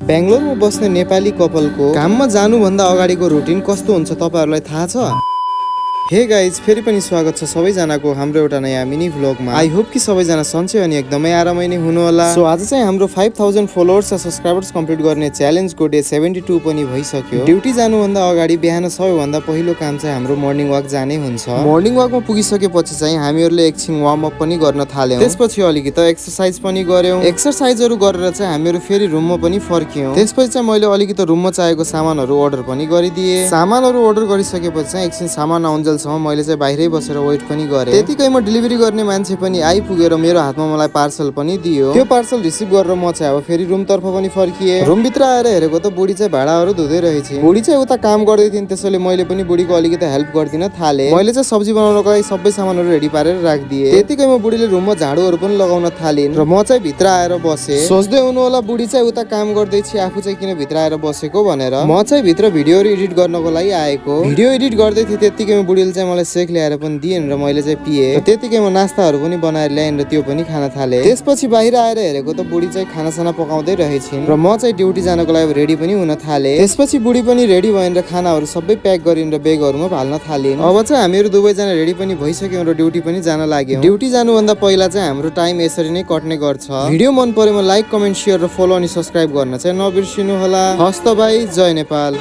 बेंगलोरमा बस्ने नेपाली कपलको काममा जानुभन्दा अगाडिको रुटिन कस्तो हुन्छ तपाईहरुलाई थाहा छ? हे गाइज, फेरि पनि स्वागत छ सबैजनाको हाम्रो एउटा नयाँ मिनी भ्लगमा। आई होप कि सबैजना सन्चै अनि एकदमै आरामै नै हुनुहोला। सो आज चाहिँ हाम्रो 5000 फलोअर्स र सब्स्क्राइबर्स कम्प्लिट गर्ने च्यालेन्जको डे 72 पनि भइसक्यो। ड्युटी जानुभन्दा अगाडि बिहान सबैभन्दा पहिलो काम चाहिँ हाम्रो मर्निङ वाक जाने हुन्छ। मर्निङ वाकमा पुगिसकेपछि चाहिँ हामीहरूले एकछिन वार्म अप पनि गर्न थाल्यौं। त्यसपछि अलिकति एक्सरसाइज पनि गर्यौं। एक्सरसाइजहरु गरेर चाहिँ हामीहरू फेरि रुममा पनि फर्कियौं। त्यसपछि चाहिँ मैले अलिकति रुममा चाहिएको सामानहरु अर्डर पनि गरिदिए। सामानहरु अर्डर गरिसकेपछि चाहिँ एकछिन सामान आउन्जेलसम्म मैले चाहिँ बाहिरै बसेर वेट पनि गरे। त्यतिकैमा डेलिभरी गर्ने मान्छे पनि आइपुगेर मेरो हातमा मलाई पार्सल पनि दियो। त्यो पार्सल रिसिभ गरेर म चाहिँ अब फेरि रुम तर्फ पनि फर्किए। रुम भित्र आएर हेरेको त बुढी चाहिँ भाडाहरु धुदै रहेछ। बुढी चाहिँ उता काम गर्दै थिइन्, त्यसैले मैले पनि बुढीको अलिकति हेल्प गर्दिन थाले। मैले चाहिँ सब्जी बनाउनको लागि सबै सामानहरु रेडी पारेर राखिदिए। त्यतिकैमा बुढीले रुममा झाडुहरु पनि लगाउन थालिन् र म चाहिँ भित्र आएर बसे। सोच्दै हुनु होला बुढी चाहिँ उता काम गर्दै छ, आफू चाहिँ किन भित्र आएर बसेको भनेर। म चाहिँ भित्र भिडियोहरु एडिट गर्नको लागि आएको। भिडियो एडिट गर्दै थिए त्यतिकैमा बुढीले चाहिँ मलाई सेक ल्याएर पनि दिएन र मैले चाहिँ पिए। र त्यतिकैमा नास्ताहरु पनि बनाएर ल्याइन र त्यो पनि खान थाले। त्यसपछि बाहिर आएर हेरेको त बुढी चाहिँ खानासाना पकाउँदै रहेछिन् र म चाहिँ ड्युटी जानको लागि रेडी पनि हुन थाले। त्यसपछि बुढी पनि रेडी भइन् र खानाहरु सबै प्याक गरिन् र बेगहरुमा हाल्न थालिन्। अब चाहिँ हामीहरु दुवै जना रेडी पनि भइसक्यौं र ड्युटी पनि जान लाग्यौं। ड्युटी जानुभन्दा पहिला चाहिँ हाम्रो टाइम यसरी नै कट्ने गर्छ। भिडियो मन परेमा लाइक, कमेन्ट, शेयर र फलो अनि सब्स्क्राइब गर्न चाहिँ नबिर्सिनु होला। हस्त भाइ, जय नेपाल।